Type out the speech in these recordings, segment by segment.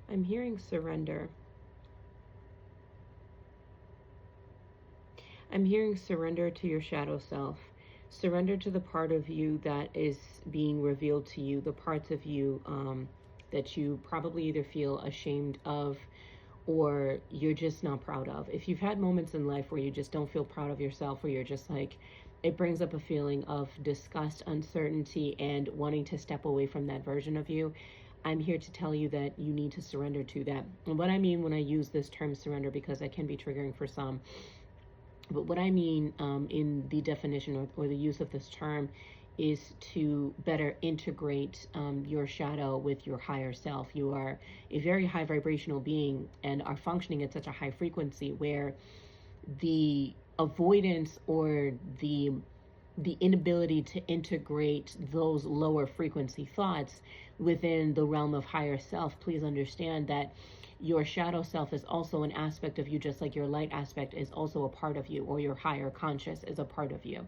I'm hearing surrender. I'm hearing surrender to your shadow self. Surrender to the part of you that is being revealed to you, the parts of you that you probably either feel ashamed of or you're just not proud of. If you've had moments in life where you just don't feel proud of yourself, where you're just like, it brings up a feeling of disgust, uncertainty, and wanting to step away from that version of you. I'm here to tell you that you need to surrender to that. And what I mean when I use this term surrender, because that can be triggering for some, but what I mean in the definition or the use of this term is to better integrate your shadow with your higher self. You are a very high vibrational being and are functioning at such a high frequency where the avoidance or the inability to integrate those lower frequency thoughts within the realm of higher self, please understand that your shadow self is also an aspect of you, just like your light aspect is also a part of you, or your higher conscious is a part of you.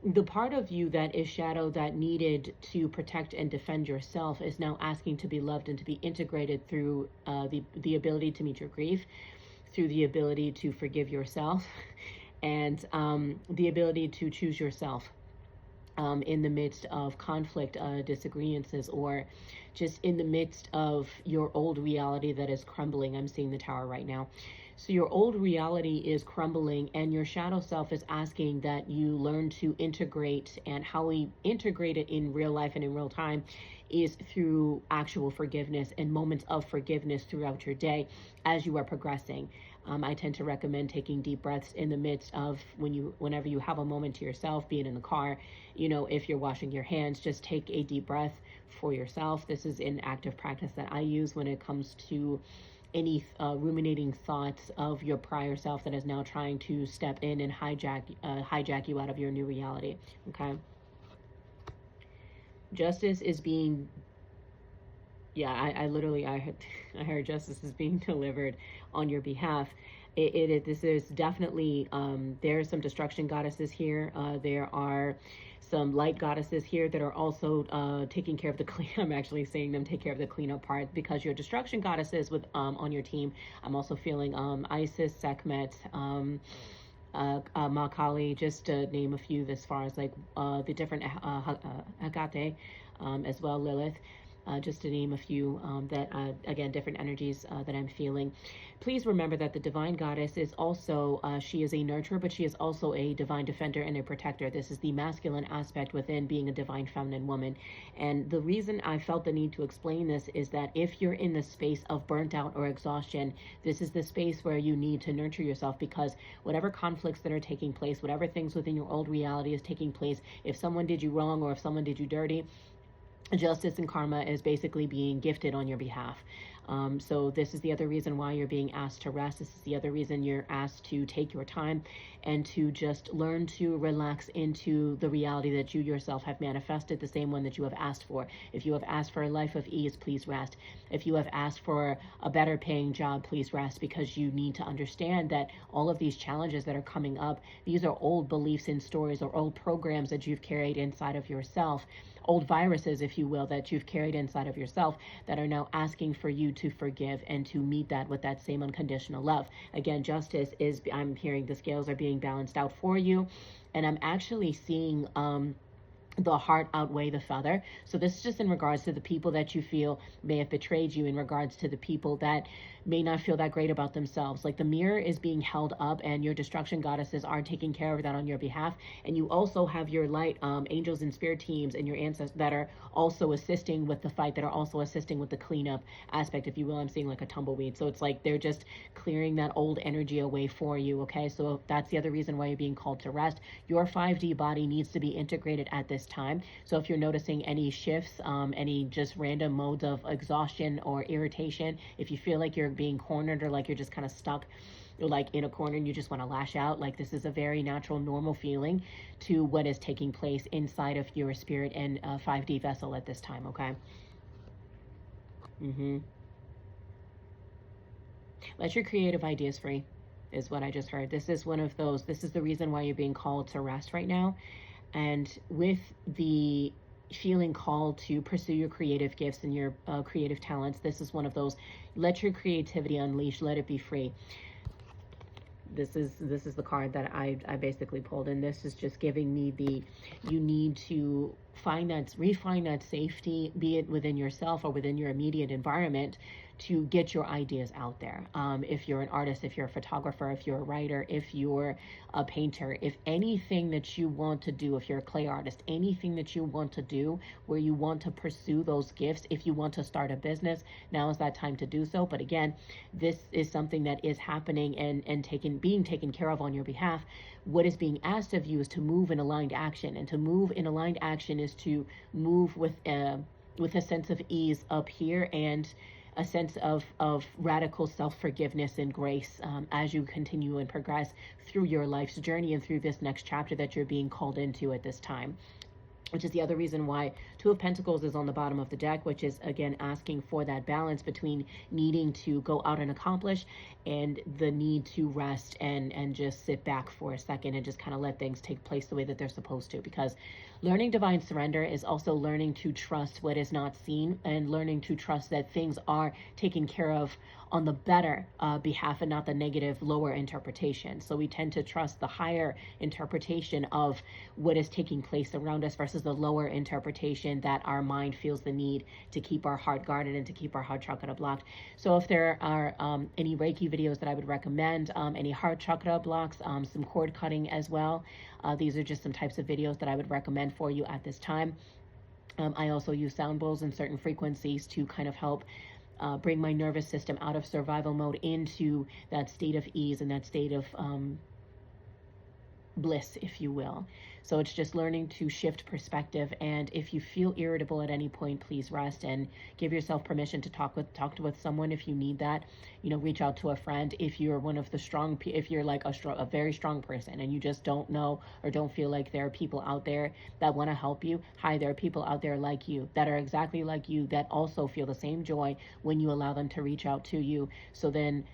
The part of you that is shadow that needed to protect and defend yourself is now asking to be loved and to be integrated through the ability to meet your grief, through the ability to forgive yourself, and the ability to choose yourself in the midst of conflict, disagreements, or just in the midst of your old reality that is crumbling. I'm seeing the tower right now. So your old reality is crumbling and your shadow self is asking that you learn to integrate, and how we integrate it in real life and in real time is through actual forgiveness and moments of forgiveness throughout your day as you are progressing. I tend to recommend taking deep breaths in the midst of whenever you have a moment to yourself, being in the car, if you're washing your hands, just take a deep breath for yourself. This is an active practice that I use when it comes to any ruminating thoughts of your prior self that is now trying to step in and hijack you out of your new reality. Okay. Justice is being, yeah, I literally, I heard justice is being delivered on your behalf. This is definitely, there are some destruction goddesses here. There are some light goddesses here that are also taking care of the clean. I'm actually seeing them take care of the cleanup part, because your destruction goddesses with on your team. I'm also feeling Isis, Sekhmet, Ma Kali, just to name a few, as far as like the different Hecate, as well, Lilith. Just to name a few that, again, different energies that I'm feeling. Please remember that the divine goddess is also, she is a nurturer, but she is also a divine defender and a protector. This is the masculine aspect within being a divine feminine woman. And the reason I felt the need to explain this is that if you're in the space of burnt out or exhaustion, this is the space where you need to nurture yourself, because whatever conflicts that are taking place, whatever things within your old reality is taking place, if someone did you wrong or if someone did you dirty, justice and karma is basically being gifted on your behalf. So this is the other reason why you're being asked to rest. This is the other reason you're asked to take your time and to just learn to relax into the reality that you yourself have manifested, the same one that you have asked for. If you have asked for a life of ease, please rest. If you have asked for a better paying job, please rest, because you need to understand that all of these challenges that are coming up, these are old beliefs and stories or old programs that you've carried inside of yourself, old viruses, if you will, that you've carried inside of yourself, that are now asking for you to forgive and to meet that with that same unconditional love. Again, justice is, I'm hearing the scales are being balanced out for you. And I'm actually seeing the heart outweigh the feather. So this is just in regards to the people that you feel may have betrayed you, in regards to the people that may not feel that great about themselves. Like the mirror is being held up and your destruction goddesses are taking care of that on your behalf. And you also have your light angels and spirit teams and your ancestors that are also assisting with the fight, that are also assisting with the cleanup aspect, if you will. I'm seeing like a tumbleweed. So it's like they're just clearing that old energy away for you. Okay. So that's the other reason why you're being called to rest. Your 5D body needs to be integrated at this time. So if you're noticing any shifts, any just random modes of exhaustion or irritation, if you feel like you're being cornered or like you're just kind of stuck like in a corner and you just want to lash out, like this is a very natural, normal feeling to what is taking place inside of your spirit and 5D vessel at this time. Okay. Let your creative ideas free is what I just heard. This is one of those, this is the reason why you're being called to rest right now. And with the feeling called to pursue your creative gifts and your creative talents, this is one of those. Let your creativity unleash, let it be free. This is the card that I basically pulled, and this is just giving me the, you need to refine that safety, be it within yourself or within your immediate environment, to get your ideas out there. If you're an artist, if you're a photographer, if you're a writer, if you're a painter, if anything that you want to do, if you're a clay artist, anything that you want to do where you want to pursue those gifts, if you want to start a business, now is that time to do so. But again, this is something that is happening and being taken care of on your behalf. What is being asked of you is to move in aligned action, and to move in aligned action is to move with a sense of ease up here, and a sense of radical self-forgiveness and grace as you continue and progress through your life's journey and through this next chapter that you're being called into at this time. Which is the other reason why Two of Pentacles is on the bottom of the deck, which is, again, asking for that balance between needing to go out and accomplish and the need to rest and just sit back for a second and just kind of let things take place the way that they're supposed to. Because learning divine surrender is also learning to trust what is not seen, and learning to trust that things are taken care of on the better behalf and not the negative, lower interpretation. So we tend to trust the higher interpretation of what is taking place around us versus the lower interpretation that our mind feels the need to keep our heart guarded and to keep our heart chakra blocked. So if there are any Reiki videos that I would recommend, any heart chakra blocks, some cord cutting as well, these are just some types of videos that I would recommend for you at this time. I also use sound bowls and certain frequencies to kind of help bring my nervous system out of survival mode into that state of ease and that state of bliss, if you will. So it's just learning to shift perspective. And if you feel irritable at any point, please rest and give yourself permission to talk with someone if you need that. You know, reach out to a friend. If you're one of the if you're like a very strong person and you just don't know or don't feel like there are people out there that want to help you, hi, there are people out there like you that are exactly like you that also feel the same joy when you allow them to reach out to you. So then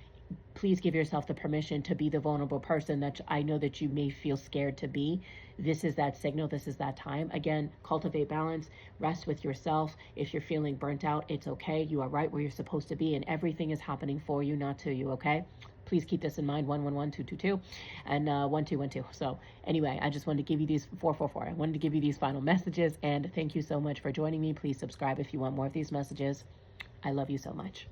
please give yourself the permission to be the vulnerable person that I know that you may feel scared to be. This is that signal. This is that time. Again, cultivate balance, rest with yourself. If you're feeling burnt out, it's okay. You are right where you're supposed to be, and everything is happening for you, not to you, okay? Please keep this in mind, 111-222 and 1212. So anyway, I just wanted to give you these 444. I wanted to give you these final messages, and thank you so much for joining me. Please subscribe if you want more of these messages. I love you so much.